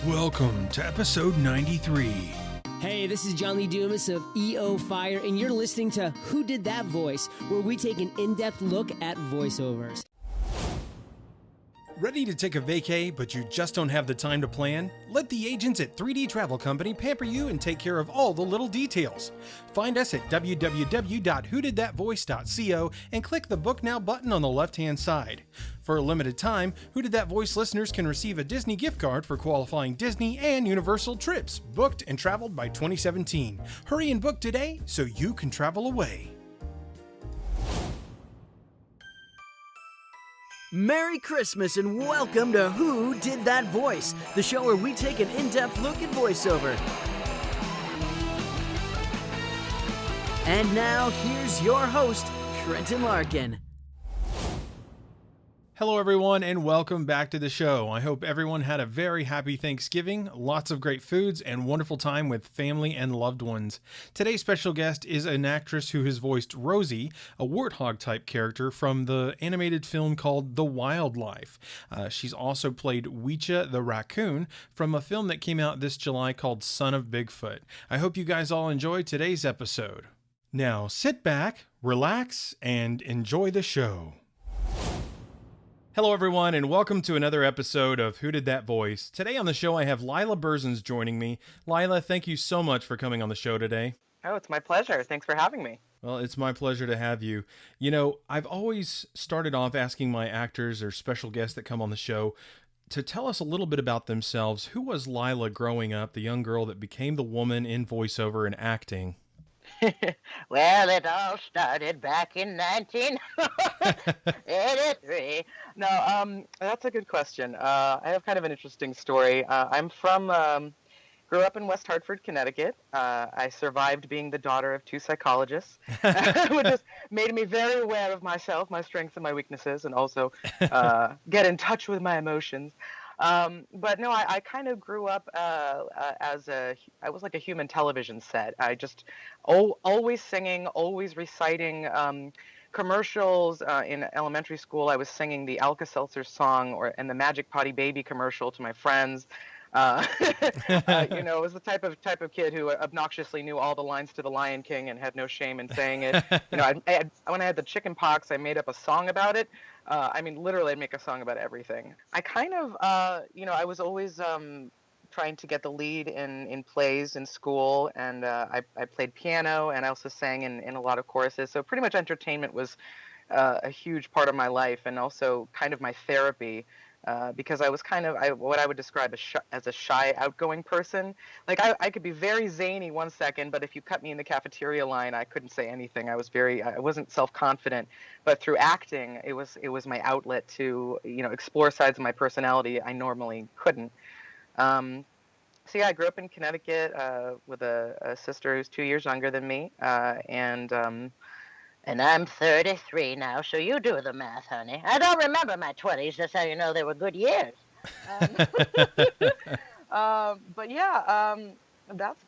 Welcome to episode 93. Hey, this is John Lee Dumas of EO Fire, and you're listening to Who Did That Voice, where we take an in-depth look at voiceovers. Ready to take a vacay, but you just don't have the time to plan? Let the agents at 3D Travel Company pamper you and take care of all the little details. Find us at www.whodidthatvoice.co and click the Book Now button on the left-hand side. For a limited time, Who Did That Voice listeners can receive a Disney gift card for qualifying Disney and Universal trips booked and traveled by 2017. Hurry and book today so you can travel away. Merry Christmas and welcome to Who Did That Voice, the show where we take an in-depth look at voiceover. And now, here's your host, Trenton Larkin. Hello everyone and welcome back to the show. I hope everyone had a very happy Thanksgiving, lots of great foods, and wonderful time with family and loved ones. Today's special guest is an actress who has voiced Rosie, a warthog-type character from the animated film called The Wildlife. She's also played Weecha the raccoon from a film that came out this July called Son of Bigfoot. I hope you guys all enjoy today's episode. Now sit back, relax, and enjoy the show. Hello everyone and welcome to another episode of Who Did That Voice. Today on the show I have Laila Berzins joining me. Laila, thank you so much for coming on the show today. Oh, it's my pleasure. Thanks for having me. Well, it's my pleasure to have you. You know, I've always started off asking my actors or special guests that come on the show to tell us a little bit about themselves. Who was Laila growing up, the young girl that became the woman in voiceover and acting? Well, it all started back in 1983. No, that's a good question. I have kind of an interesting story. Grew up in West Hartford, Connecticut. I survived being the daughter of two psychologists, which has made me very aware of myself, my strengths and my weaknesses, and also get in touch with my emotions. But no, I kind of grew up I was like a human television set. I just always singing, always reciting commercials. In elementary school, I was singing the Alka-Seltzer song and the Magic Potty Baby commercial to my friends. I was the type of kid who obnoxiously knew all the lines to The Lion King and had no shame in saying it. When I had the chicken pox, I made up a song about it. Literally, I'd make a song about everything. I kind of, I was always trying to get the lead in plays in school, and I played piano, and I also sang in a lot of choruses. So pretty much entertainment was a huge part of my life, and also kind of my therapy. Because I was kind of what I would describe as a shy, outgoing person. Like I could be very zany one second, but if you cut me in the cafeteria line, I couldn't say anything. I wasn't self-confident. But through acting, it was my outlet to explore sides of my personality I normally couldn't. I grew up in Connecticut with a sister who's 2 years younger than me, and I'm 33 now, so you do the math, honey. I don't remember my 20s, that's how you know they were good years. That's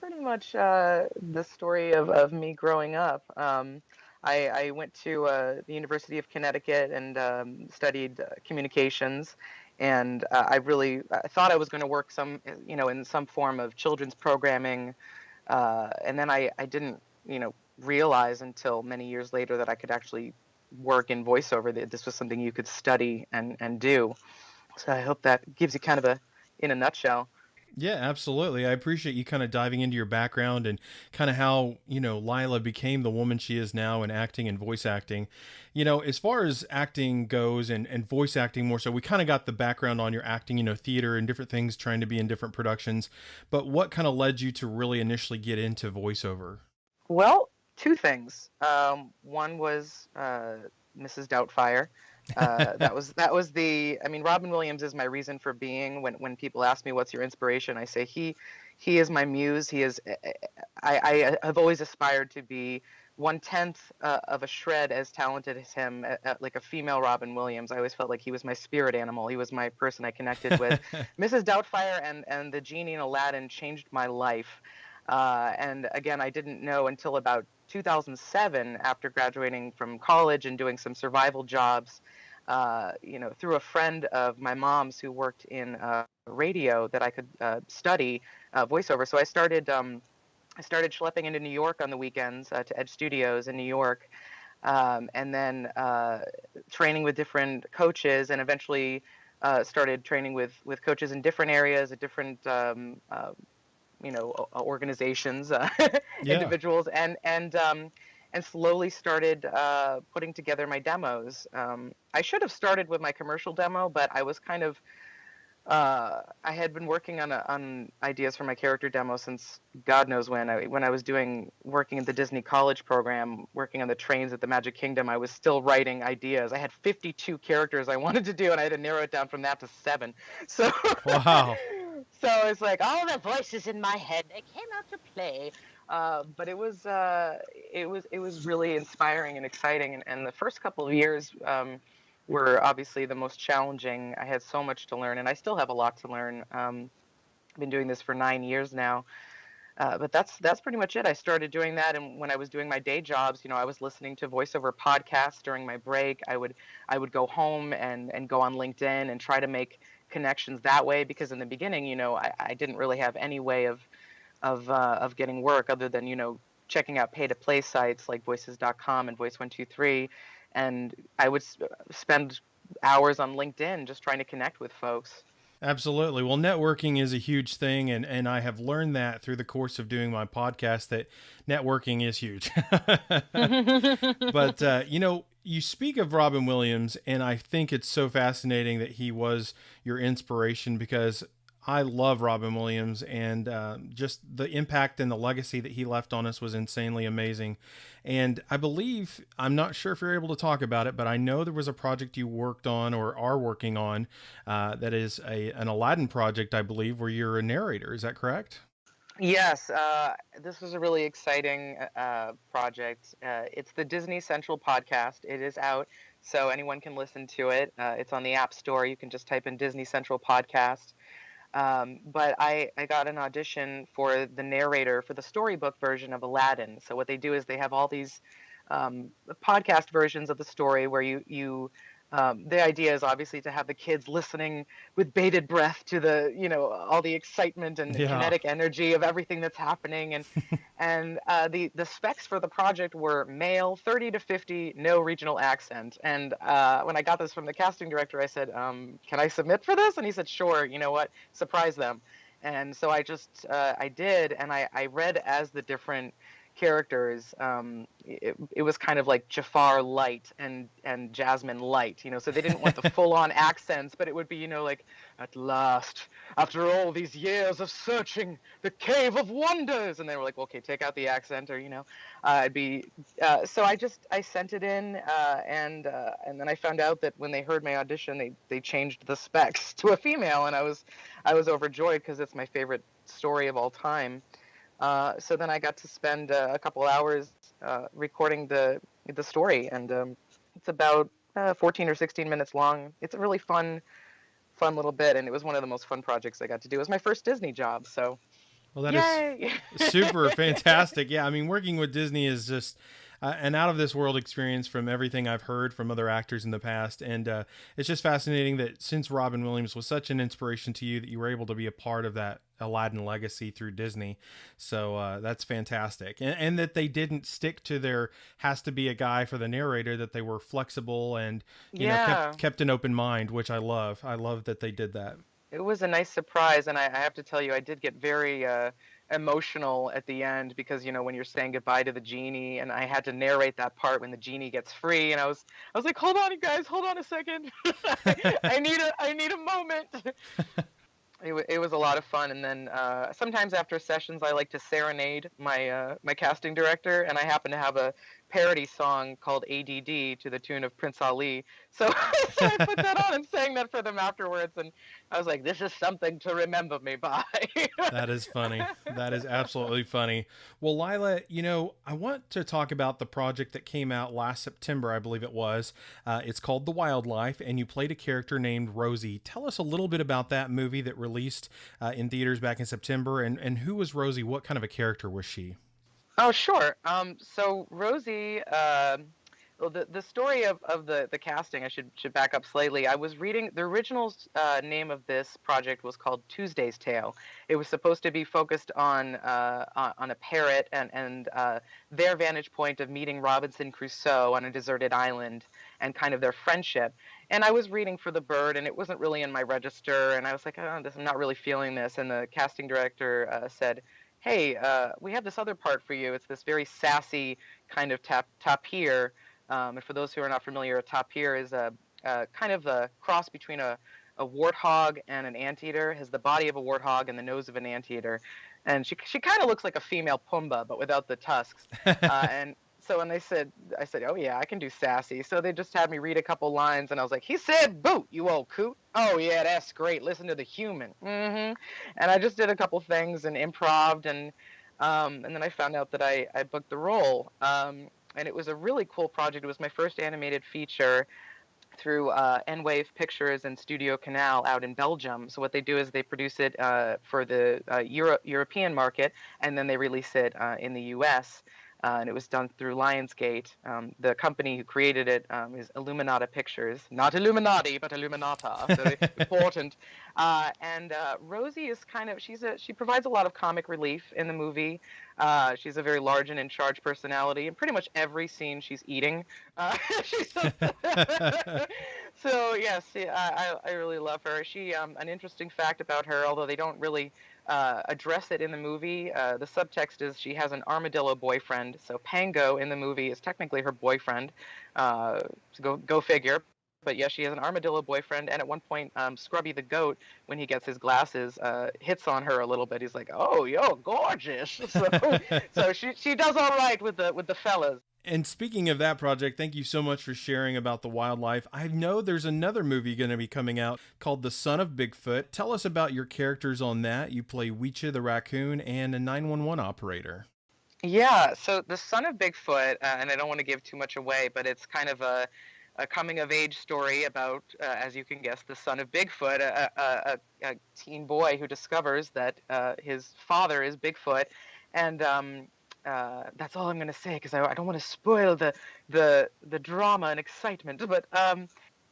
pretty much the story of me growing up. I went to the University of Connecticut and studied communications, and I thought I was going to work in some form of children's programming, and then I didn't, realize until many years later that I could actually work in voiceover, that this was something you could study and do. So I hope that gives you kind of in a nutshell. Yeah, absolutely. I appreciate you kind of diving into your background and kind of how, Laila became the woman she is now in acting and voice acting. As far as acting goes and voice acting more so, we kind of got the background on your acting, theater and different things, trying to be in different productions. But what kind of led you to really initially get into voiceover? Well, two things. One was Mrs. Doubtfire. That was Robin Williams is my reason for being. When people ask me what's your inspiration, I say he is my muse. He is. I have always aspired to be 1/10 of a shred as talented as him, like a female Robin Williams. I always felt like he was my spirit animal. He was my person I connected with. Mrs. Doubtfire and the genie in Aladdin changed my life. And again, I didn't know until about 2007, after graduating from college and doing some survival jobs, through a friend of my mom's who worked in radio, that I could study voiceover. So I started schlepping into New York on the weekends to Edge Studios in New York, and then training with different coaches, and eventually started training with coaches in different areas at different organizations, Yeah. individuals, and slowly started putting together my demos. I should have started with my commercial demo, but I was kind of I had been working on ideas for my character demo since God knows when. When I was working in the Disney college program, working on the trains at the Magic Kingdom, I was still writing ideas. I had 52 characters I wanted to do, and I had to narrow it down from that to 7. So Wow. so it's like all the voices in my head, they came out to play. But it was really inspiring and exciting, and the first couple of years were obviously the most challenging. I had so much to learn, and I still have a lot to learn. I've been doing this for 9 years now, but that's pretty much it. I started doing that, and when I was doing my day jobs, I was listening to voiceover podcasts during my break. I would go home and go on LinkedIn and try to make connections that way, because in the beginning, I didn't really have any way of getting work other than checking out pay to play sites like voices.com and voice123, and I would spend hours on LinkedIn just trying to connect with folks. Absolutely. Well, networking is a huge thing, and I have learned that through the course of doing my podcast, that networking is huge. But, you speak of Robin Williams, and I think it's so fascinating that he was your inspiration, because I love Robin Williams, and just the impact and the legacy that he left on us was insanely amazing. And I believe, I'm not sure if you're able to talk about it, but I know there was a project you worked on or are working on that is an Aladdin project, I believe, where you're a narrator. Is that correct? Yes, this was a really exciting project. It's the Disney Central podcast. It is out, so anyone can listen to it. It's on the App Store. You can just type in Disney Central podcast. But I got an audition for the narrator for the storybook version of Aladdin. So what they do is they have all these podcast versions of the story where the idea is obviously to have the kids listening with bated breath to all the excitement and Yeah. kinetic energy of everything that's happening. And the specs for the project were male, 30 to 50, no regional accent. And when I got this from the casting director, I said, can I submit for this? And he said, sure, you know what, surprise them. And so I did, and I read as the different characters. It was kind of like Jafar light and Jasmine light, so they didn't want the full-on accents, but it would be, like, at last, after all these years of searching the cave of wonders, and they were like, okay, take out the accent, or it'd be so I sent it in, and then I found out that when they heard my audition, they changed the specs to a female, and I was overjoyed, because it's my favorite story of all time. So then I got to spend a couple hours recording the story, and it's about 14 or 16 minutes long. It's a really fun little bit, and it was one of the most fun projects I got to do. It was my first Disney job, so Well, that yay! is super fantastic. Yeah, I mean, working with Disney is just an out of this world experience from everything I've heard from other actors in the past. And it's just fascinating that since Robin Williams was such an inspiration to you, that you were able to be a part of that Aladdin legacy through Disney. So that's fantastic. And that they didn't stick to their has to be a guy for the narrator, that they were flexible and, you know, kept an open mind, which I love. I love that they did that. It was a nice surprise, and I have to tell you, I did get very emotional at the end, because when you're saying goodbye to the genie, and I had to narrate that part when the genie gets free, and I was like, hold on, you guys, hold on a second, I need a moment. It was a lot of fun, and then sometimes after sessions, I like to serenade my casting director, and I happen to have a parody song called ADD to the tune of Prince Ali. So, so I put that on and sang that for them afterwards, and I was like, this is something to remember me by. That is funny. That is absolutely funny. Well, Laila, I want to talk about the project that came out last September, I believe it was. It's called The Wildlife, and you played a character named Rosie. Tell us a little bit about that movie that released in theaters back in September, and who was Rosie? What kind of a character was she? Oh, sure. So Rosie, well, the story of the casting, I should back up slightly. I was reading the original name of this project was called Tuesday's Tale. It was supposed to be focused on a parrot and their vantage point of meeting Robinson Crusoe on a deserted island and kind of their friendship. And I was reading for the bird, and it wasn't really in my register. And I was like, oh, I'm not really feeling this. And the casting director said, hey, we have this other part for you. It's this very sassy kind of tapir. And for those who are not familiar, a tapir is a kind of a cross between a warthog and an anteater. Has the body of a warthog and the nose of an anteater. And she kind of looks like a female Pumbaa, but without the tusks. And so when I said, oh yeah, I can do sassy. So they just had me read a couple lines, and I was like, he said, boot, you old coot. Oh yeah, that's great. Listen to the human. And I just did a couple things and improv'd, and then I found out that I booked the role. And it was a really cool project. It was my first animated feature through N-Wave Pictures and Studio Canal out in Belgium. So what they do is they produce it for the European market, and then they release it in the U.S., and it was done through Lionsgate. The company who created it is Illuminata Pictures. Not Illuminati, but Illuminata. Very important. And Rosie is she provides a lot of comic relief in the movie. She's a very large and in charge personality. In pretty much every scene, she's eating. So yes, I really love her. She an interesting fact about her, although they don't really address it in the movie. The subtext is she has an armadillo boyfriend. So Pango in the movie is technically her boyfriend. So go figure. But yes, she has an armadillo boyfriend, and at one point, Scrubby the goat, when he gets his glasses, hits on her a little bit. He's like, "Oh, you're gorgeous." So she does all right with the fellas. And speaking of that project, thank you so much for sharing about The Wildlife. I know there's another movie going to be coming out called The Son of Bigfoot. Tell us about your characters on that. You play Weecha the raccoon and a 911 operator. Yeah, so The Son of Bigfoot, and I don't want to give too much away, but it's kind of a coming-of-age story about, as you can guess, the son of Bigfoot, a teen boy who discovers that his father is Bigfoot, and that's all I'm going to say because I don't want to spoil the drama and excitement. But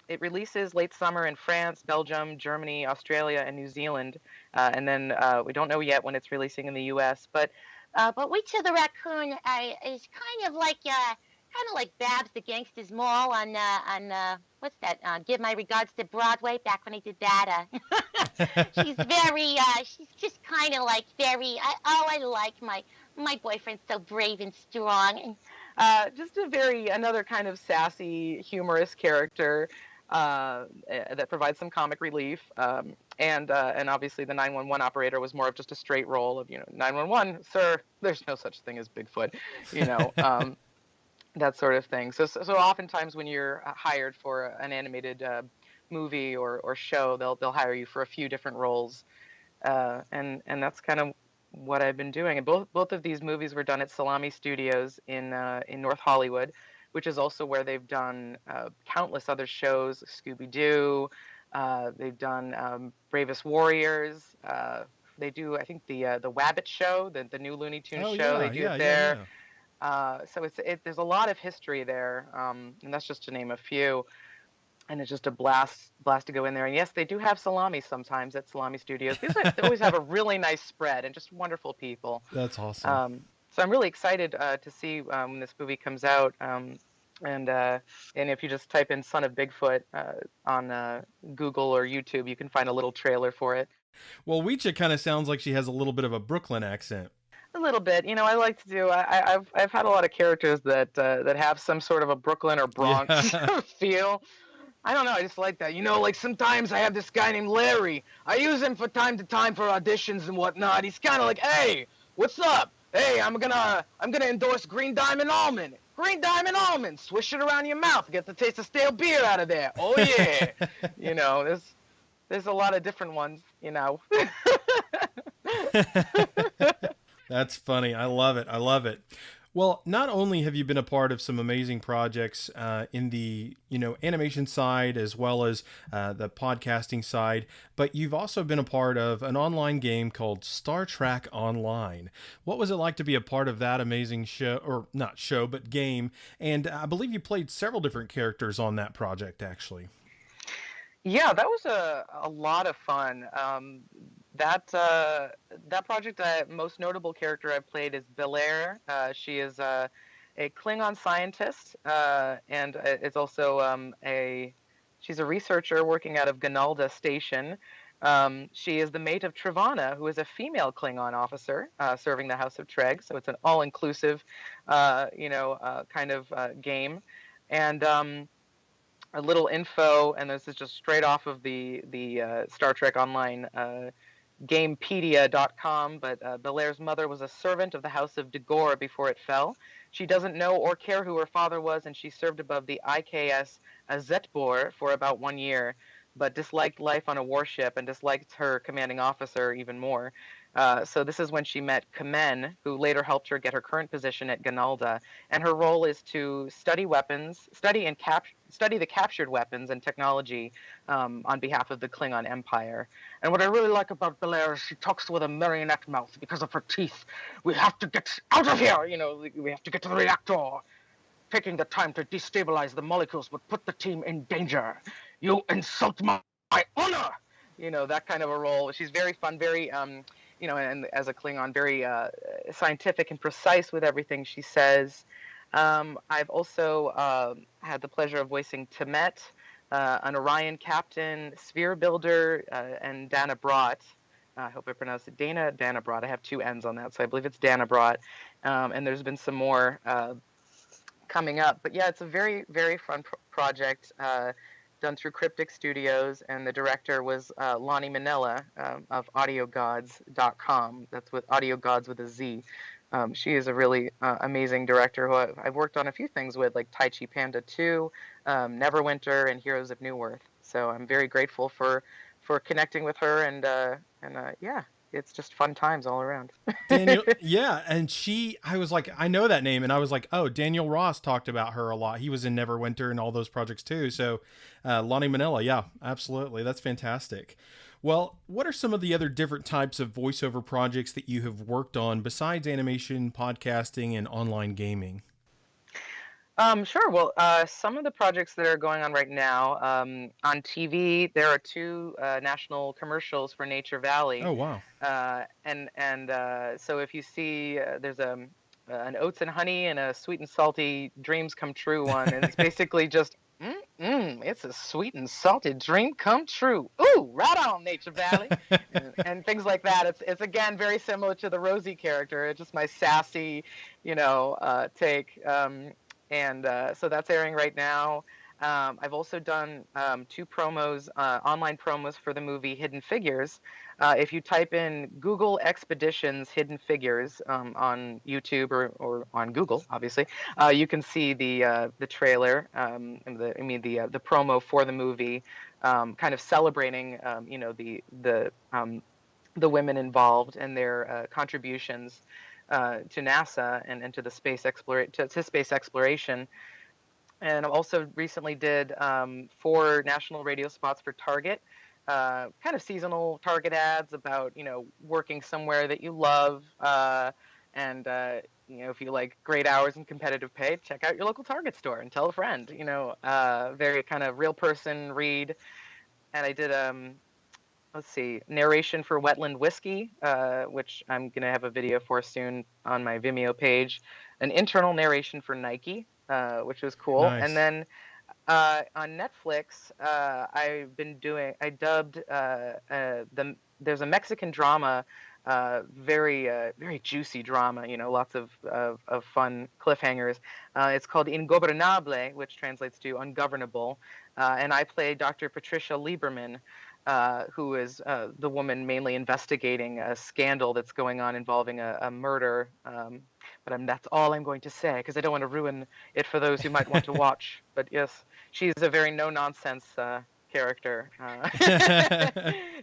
it releases late summer in France, Belgium, Germany, Australia, and New Zealand, and then we don't know yet when it's releasing in the U.S. But Weecha the raccoon is kind of like Babs the Gangster's Mall on what's that? Give My Regards to Broadway back when I did that. She's very she's just kind of like very. I like my boyfriend's so brave and strong. Just another kind of sassy, humorous character that provides some comic relief. And obviously the 911 operator was more of just a straight role of 911, sir. There's no such thing as Bigfoot, that sort of thing. So oftentimes when you're hired for an animated movie or show, they'll hire you for a few different roles, and that's kind of what I've been doing. And both of these movies were done at Salami Studios in North Hollywood, which is also where they've done countless other shows. Scooby-Doo. They've done Bravest Warriors. They do, I think, the Wabbit show, the new Looney Tunes show. They do it there. Yeah. So there's a lot of history there, and that's just to name a few. And it's just a blast to go in there. And yes, they do have salami sometimes at Salami Studios. They always have a really nice spread and just wonderful people. That's awesome. So I'm really excited to see when this movie comes out. And if you just type in Son of Bigfoot on Google or YouTube, you can find a little trailer for it. Well, Weecha kind of sounds like she has a little bit of a Brooklyn accent. A little bit, I like to do. I've had a lot of characters that have some sort of a Brooklyn or Bronx feel. I don't know. I just like that. Like sometimes I have this guy named Larry. I use him from time to time for auditions and whatnot. He's kind of like, hey, what's up? Hey, I'm gonna endorse Green Diamond Almond. Green Diamond Almond. Swish it around your mouth. Get the taste of stale beer out of there. Oh yeah. There's a lot of different ones. That's funny. I love it. I love it. Well, not only have you been a part of some amazing projects in the animation side as well as the podcasting side, but you've also been a part of an online game called Star Trek Online. What was it like to be a part of that amazing show, or not show, but game? And I believe you played several different characters on that project, actually. Yeah, that was a lot of fun. That project, most notable character I played is Belair. She is a Klingon scientist, and is also she's a researcher working out of Ganalda Station. She is the mate of Trivana, who is a female Klingon officer serving the House of Treg. So it's an all-inclusive, kind of game. And a little info, and this is just straight off of the Star Trek Online Gamepedia.com, but Belair's mother was a servant of the House of Dagor before it fell. She doesn't know or care who her father was, and she served above the IKS Azetbor for about 1 year, but disliked life on a warship and disliked her commanding officer even more. So this is when she met Kamen, who later helped her get her current position at Ganalda. And her role is to study weapons, study the captured weapons and technology on behalf of the Klingon Empire. And what I really like about Belair is she talks with a marionette mouth because of her teeth. We have to get out of here! We have to get to the reactor. Taking the time to destabilize the molecules would put the team in danger. You insult my honor! That kind of a role. She's very fun, very and as a Klingon, very scientific and precise with everything she says. I've also had the pleasure of voicing Temet, an Orion captain, sphere builder, and Dana Brot. I hope I pronounced it Dana Brot. I have 2 N's on that, so I believe it's Dana Brot. And there's been some more coming up. But yeah, it's a very, very fun project. Done through Cryptic Studios, and the director was Lonnie Manella of AudioGods.com. That's with Audio Gods with a Z. She is a really amazing director who I've worked on a few things with, like Tai Chi Panda 2, Neverwinter, and Heroes of Newerth. So I'm very grateful for connecting with her, and yeah, it's just fun times all around. Daniel, yeah, and I was like, I know that name, and I was like, oh, Daniel Ross talked about her a lot. He was in Neverwinter and all those projects too. So, Lonnie Manella, yeah, absolutely, that's fantastic. Well, what are some of the other different types of voiceover projects that you have worked on besides animation, podcasting, and online gaming? Sure. Well, some of the projects that are going on right now, on TV, there are 2 national commercials for Nature Valley. Oh, wow. So if you see, there's an oats and honey and a sweet and salty dreams come true one, and it's basically just, it's a sweet and salty dream come true. Ooh, right on, Nature Valley, and things like that. It's again very similar to the Rosie character. It's just my sassy, take. So that's airing right now. I've also done 2 promos, online promos for the movie Hidden Figures. If you type in Google Expeditions Hidden Figures on YouTube or on Google, obviously, you can see the trailer, the promo for the movie, kind of celebrating the women involved and their contributions to NASA and to the space exploration. And I also recently did 4 national radio spots for Target, kind of seasonal Target ads about working somewhere that you love, and if you like great hours and competitive pay, check out your local Target store and tell a friend. Very kind of real person read. And I did narration for Wetland Whiskey, which I'm going to have a video for soon on my Vimeo page. An internal narration for Nike, which was cool. Nice. And then on Netflix, I dubbed there's a Mexican drama, very juicy drama, lots of fun cliffhangers. It's called Ingobernable, which translates to ungovernable. And I play Dr. Patricia Lieberman, who is the woman mainly investigating a scandal that's going on involving a murder. But that's all I'm going to say because I don't want to ruin it for those who might want to watch. But yes, she's a very no-nonsense character.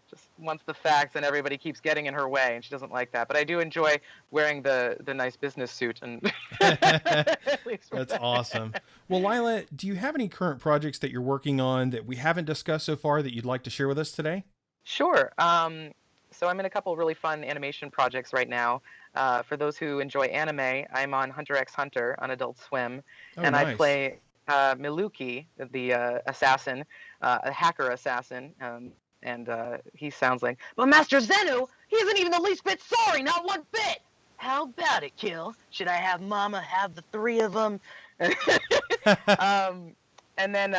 Just wants the facts, and everybody keeps getting in her way, and she doesn't like that. But I do enjoy wearing the nice business suit. And That's awesome. Well, Laila, do you have any current projects that you're working on that we haven't discussed so far that you'd like to share with us today? Sure. So I'm in a couple of really fun animation projects right now. For those who enjoy anime, I'm on Hunter x Hunter on Adult Swim, and nice. I play Miluki, the assassin, a hacker assassin, and he sounds like, "But Master Zenu, he isn't even the least bit sorry, not one bit. How about it, Kill? Should I have Mama have the three of them?" And then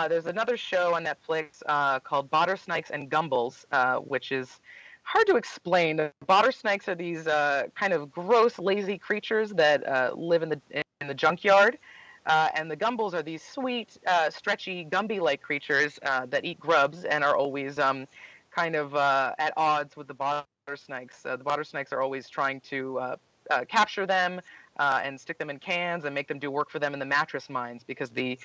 there's another show on Netflix called Snakes and Gumballs, which is hard to explain. The snakes are these kind of gross, lazy creatures that live in the junkyard. And the Gumballs are these sweet, stretchy, Gumby-like creatures that eat grubs and are always kind of at odds with the snakes. The snakes are always trying to capture them and stick them in cans and make them do work for them in the mattress mines because the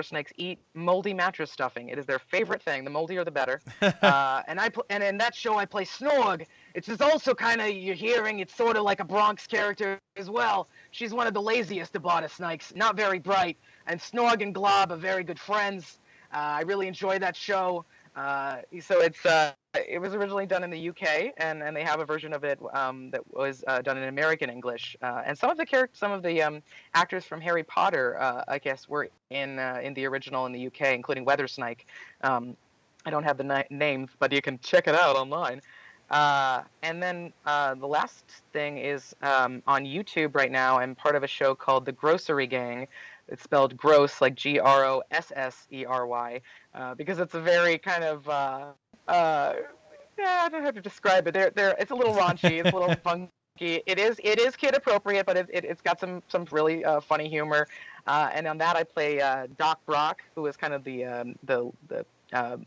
snakes eat moldy mattress stuffing. It is their favorite thing. The moldier, the better. And in that show, I play Snorg. It's just also kind of, you're hearing, it's sort of like a Bronx character as well. She's one of the laziest of snakes, not very bright. And Snorg and Glob are very good friends. I really enjoy that show. So it was originally done in the UK, and they have a version of it that was done in American English. And some of the actors from Harry Potter, I guess, were in the original in the UK, including Weathersnake. I don't have the names, but you can check it out online. And then the last thing is on YouTube right now. I'm part of a show called The Grocery Gang. It's spelled gross, like Grossery, because it's a very kind of I don't know how to describe it. It's a little raunchy, it's a little funky. It is kid appropriate, but it's got some really funny humor. And on that, I play Doc Brock, who is kind of the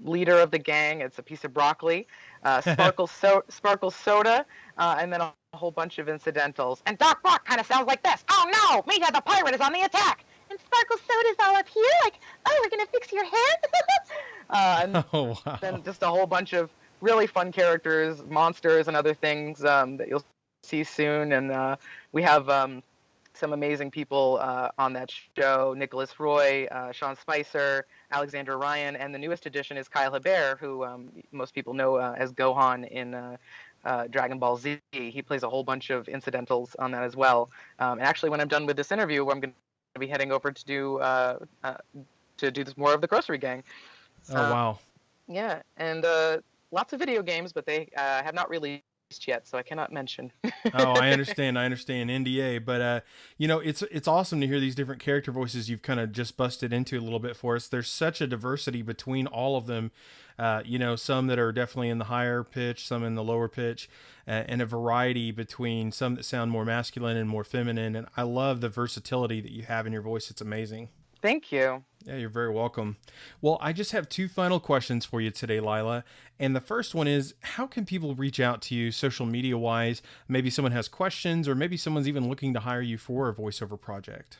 leader of the gang. It's a piece of broccoli, Sparkle Soda, and then a whole bunch of incidentals. And Doc Brock kind of sounds like this. "Oh no, Mija the pirate is on the attack. And Sparkle Soda's all up here, like, oh, we're gonna fix your head." And Oh, wow. then just a whole bunch of really fun characters, monsters, and other things that you'll see soon. And we have some amazing people on that show: Nicholas Roy, Sean Spicer, Alexander Ryan, and the newest addition is Kyle Hebert, who most people know as Gohan in Dragon Ball Z. He plays a whole bunch of incidentals on that as well. And actually, when I'm done with this interview, I'm going to be heading over to do this more of the Grocery Gang. Oh, wow. Yeah, and lots of video games, but they have not released yet, so I cannot mention. Oh, I understand NDA, but it's awesome to hear these different character voices you've kind of just busted into a little bit for us. There's such a diversity between all of them. Some that are definitely in the higher pitch, some in the lower pitch, and a variety between some that sound more masculine and more feminine. And I love the versatility that you have in your voice. It's amazing. Thank you. Yeah, you're very welcome. Well, I just have two final questions for you today, Laila. And the first one is, how can people reach out to you social media wise? Maybe someone has questions, or maybe someone's even looking to hire you for a voiceover project.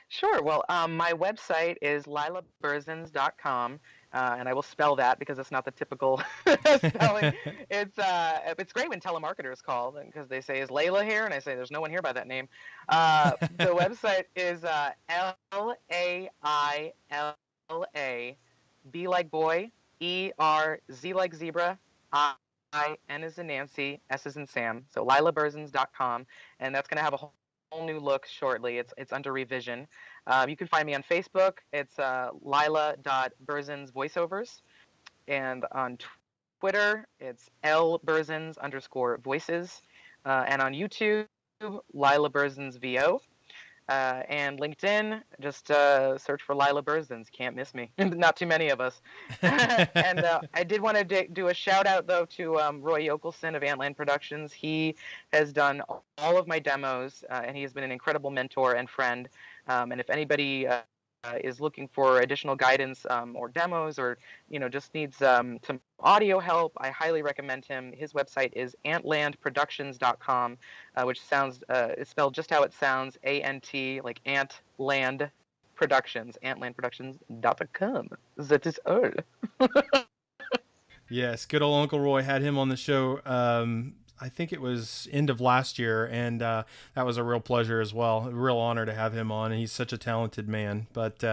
Sure. Well, my website is lilaberzins.com. And I will spell that because it's not the typical spelling. It's great when telemarketers call because they say, "Is Laila here?" And I say, "There's no one here by that name." The website is LAILA, B like boy, ERZ like zebra, N as in Nancy, S as in Sam. So lilaberzins.com, and that's going to have a whole new look shortly. It's under revision. You can find me on Facebook. It's Laila.Berzins voiceovers. And on Twitter, it's LBerzins_voices. And on YouTube, Laila Berzins VO. And LinkedIn, just search for Laila Berzins. Can't miss me. Not too many of us. And I did want to do a shout out, though, to Roy Yokelson of Antland Productions. He has done all of my demos, and he has been an incredible mentor and friend. And if anybody is looking for additional guidance or demos, or just needs some audio help, I highly recommend him. His website is antlandproductions.com, which sounds is spelled just how it sounds, A-N-T, like Ant Land Productions, antlandproductions.com. That is all. Yes, good old Uncle Roy had him on the show. I think it was end of last year, and that was a real pleasure as well. A real honor to have him on, and he's such a talented man. But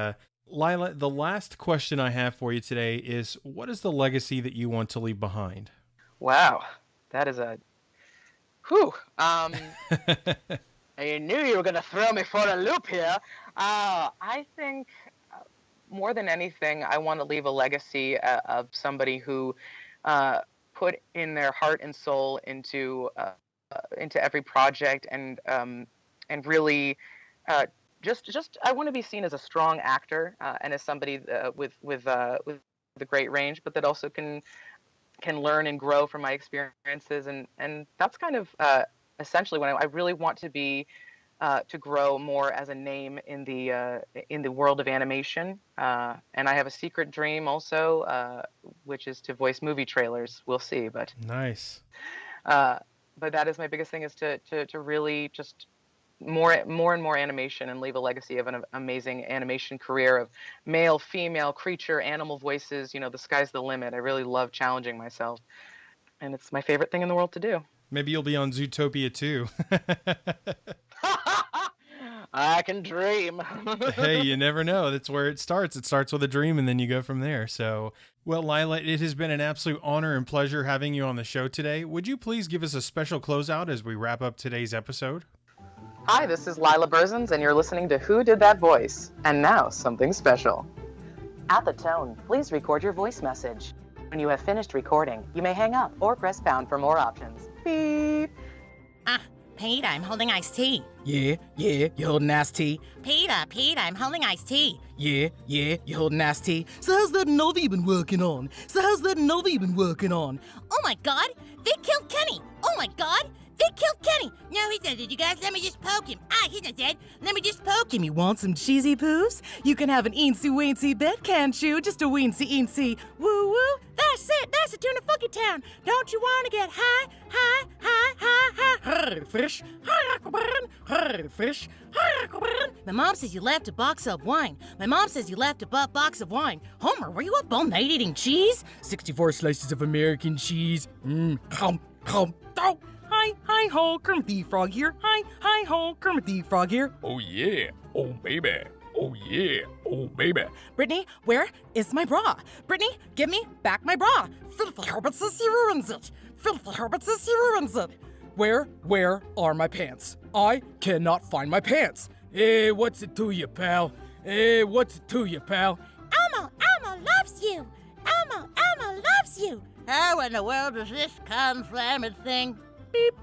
Laila, the last question I have for you today is, what is the legacy that you want to leave behind? Wow, that is a... Whew. I knew you were going to throw me for a loop here. I think more than anything, I want to leave a legacy of somebody who put in their heart and soul into every project, and really just I want to be seen as a strong actor, and as somebody with a great range, but that also can learn and grow from my experiences, and that's kind of essentially what I really want to be, to grow more as a name in the world of animation. And I have a secret dream also, which is to voice movie trailers. We'll see, but nice. But that is my biggest thing, is to really just more and more animation, and leave a legacy of an amazing animation career of male, female, creature, animal voices. The sky's the limit. I really love challenging myself, and it's my favorite thing in the world to do. Maybe you'll be on Zootopia too. I can dream. Hey, you never know. That's where it starts. It starts with a dream, and then you go from there. So, well, Laila, it has been an absolute honor and pleasure having you on the show today. Would you please give us a special closeout as we wrap up today's episode? Hi, this is Laila Berzins, and you're listening to Who Did That Voice? And now, something special. At the tone, please record your voice message. When you have finished recording, you may hang up or press pound for more options. Beep. Pete, I'm holding iced tea. Yeah, you holding iced tea? Pete, I'm holding iced tea. Yeah, you holding iced tea? So how's that novel you been working on? Oh my God, they killed Kenny. Oh my God, they killed Kenny. No, he's not dead, you guys. Let me just poke him. He's not dead. Let me just poke him. You want some cheesy poos? You can have an eensy-weensy bit, can't you? Just a weensy-eensy. Woo-woo. That's it. That's the tune of Funky Town. Don't you want to get high? Hey, fish. Hey, fish. My mom says you left a box of wine. Homer, were you up all night eating cheese? 64 slices of American cheese. Oh. Hi, ho, Kermit the Frog here. Hi, ho, Kermit the Frog here. Oh yeah, oh baby. Oh yeah, oh baby. Brittany, where is my bra? Brittany, give me back my bra. Filthy Herbert says he ruins it. Where are my pants? I cannot find my pants. Hey, what's it to you, pal? Elmo loves you. Elmo loves you. How in the world does this conflammid thing? Beep.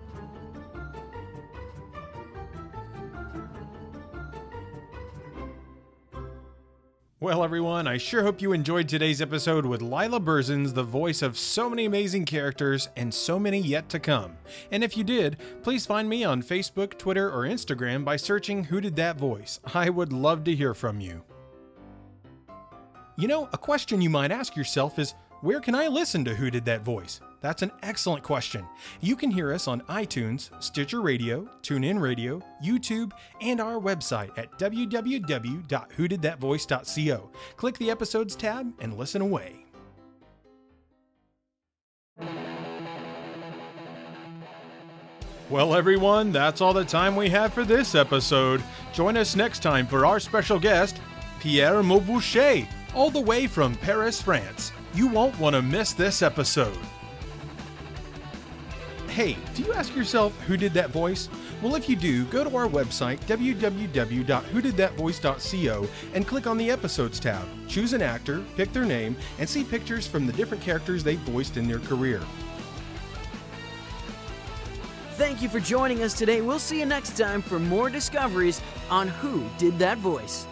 Well, everyone, I sure hope you enjoyed today's episode with Laila Berzins, the voice of so many amazing characters and so many yet to come. And if you did, please find me on Facebook, Twitter, or Instagram by searching Who Did That Voice. I would love to hear from you. You know, a question you might ask yourself is, where can I listen to Who Did That Voice? That's an excellent question. You can hear us on iTunes, Stitcher Radio, TuneIn Radio, YouTube, and our website at www.whodidthatvoice.co. Click the Episodes tab and listen away. Well, everyone, that's all the time we have for this episode. Join us next time for our special guest, Pierre Mauboucher, all the way from Paris, France. You won't want to miss this episode. Hey, do you ask yourself who did that voice? Well, if you do, go to our website, www.whodidthatvoice.co, and click on the Episodes tab. Choose an actor, pick their name, and see pictures from the different characters they've voiced in their career. Thank you for joining us today. We'll see you next time for more discoveries on Who Did That Voice.